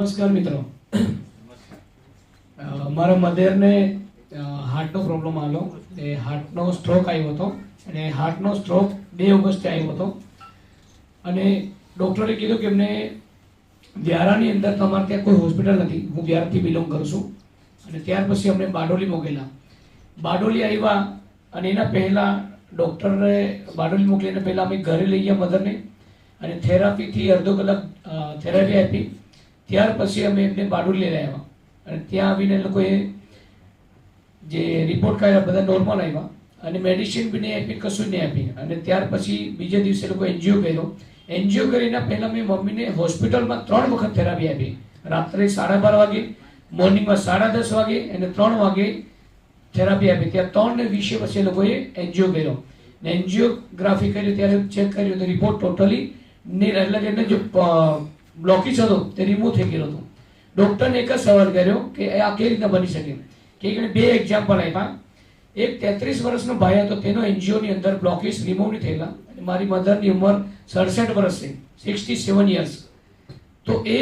નમસ્કાર મિત્રો. મારા મધરને હાર્ટનો પ્રોબ્લેમ આવ્યો. એ હાર્ટનો સ્ટ્રોક આવ્યો હતો અને હાર્ટનો સ્ટ્રોક 2 ઓગસ્ટે આવ્યો હતો અને ડૉક્ટરે કીધું કે એમને વ્યારાની અંદર તમારે ત્યાં કોઈ હોસ્પિટલ નથી. હું વ્યારાથી બિલોંગ કરું છું અને ત્યાર પછી અમને બારડોલી મોકલેલા. બારડોલી આવ્યા અને એના પહેલાં ડૉક્ટરે બારડોલી મોકલીને પહેલાં અમે ઘરે લઈ ગયા મધરને અને થેરાપીથી અડધો કલાક થેરાપી આપી. ત્યાર પછી અમે એમને બારડોલી લઈ આવ્યા અને ત્યાં આવીને એ લોકોએ જે રિપોર્ટ કાઢ્યા બધા નોર્મલ આવ્યા અને મેડિસિન બી નહીં આપી, કશું નહીં આપી. અને ત્યાર પછી બીજે દિવસે લોકો એનજીઓ કર્યો. એનજીઓ કરીને પહેલાં મેં મમ્મીને હોસ્પિટલમાં 3 વખત થેરાપી આપી. રાત્રે 12:30 વાગે, મોર્નિંગમાં 10:30 વાગે અને 3 વાગે થેરાપી આપી. ત્યાં 3:20 પછી એ લોકોએ એનજીઓ કર્યો ને એનજીઓગ્રાફી કરી. ત્યારે ચેક કર્યું તો રિપોર્ટ ટોટલી એટલે કે એને જો બ્લોકેજ હતો તે રિમૂવ થઈ ગયેલો હતો. ડૉક્ટરને એક જ સવાલ કર્યો કે આ કેવી રીતના બની શકે. કે એને 2 એક્ઝામ્પલ આપ્યા. એક 33 વર્ષનો ભાઈ હતો, તેનો એનજીઓની અંદર બ્લોકેજ રિમૂવ નહીં થયેલા. મારી મધરની ઉંમર 67 વર્ષ છે, 67 યર્સ. તો એ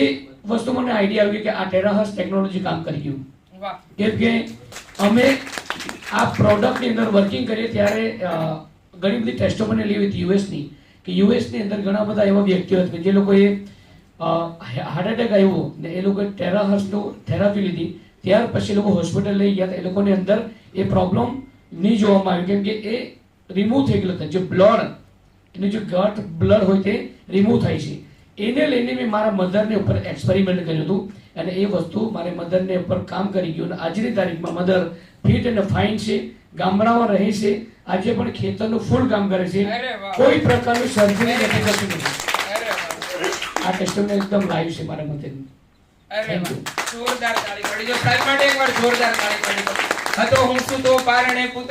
વસ્તુ મને આઈડિયા આવી કે આ ટેરાહર્સ ટેકનોલોજી કામ કરી ગયું. કેમ કે અમે આ પ્રોડક્ટની અંદર વર્કિંગ કરીએ ત્યારે ઘણી બધી ટેસ્ટો મને લેવી હતી યુએસની. કે યુએસની અંદર ઘણા બધા એવા વ્યક્તિઓ હતા જે લોકોએ હાર્ટ એટેક આવ્યો ને એ લોકોએ ટેરાહર્સનું થેરાપી લીધી. ત્યાર પછી લોકો હોસ્પિટલ લઈ ગયા. એ લોકોની અંદર એ પ્રોબ્લેમ નહીં જોવામાં આવ્યો કેમ કે એ રિમૂવ થઈ ગયેલો હતો. જે બ્લડ એનું જે ગટ બ્લડ હોય તે રિમૂવ થાય છે. એને લઈને મેં મારા મધરને ઉપર એક્સપેરિમેન્ટ કર્યું હતું અને એ વસ્તુ મારી મધરને ઉપર કામ કરી ગયું. અને આજની તારીખમાં મધર ફિટ અને ફાઇન છે, ગામડામાં રહે છે, આજે પણ ખેતરનું ફૂલ કામ કરે છે, કોઈ પ્રકારનું સર્જરી નથી કરતી. આ ટેસ્ટોને એકદમ લાઈવ છે મારા મતે. જોરદાર તાળી પાડી દો સાહેબ માટે, એકવાર જોરદાર તાળી પાડી દો. હતો હું શું તો પારણે પુત્ર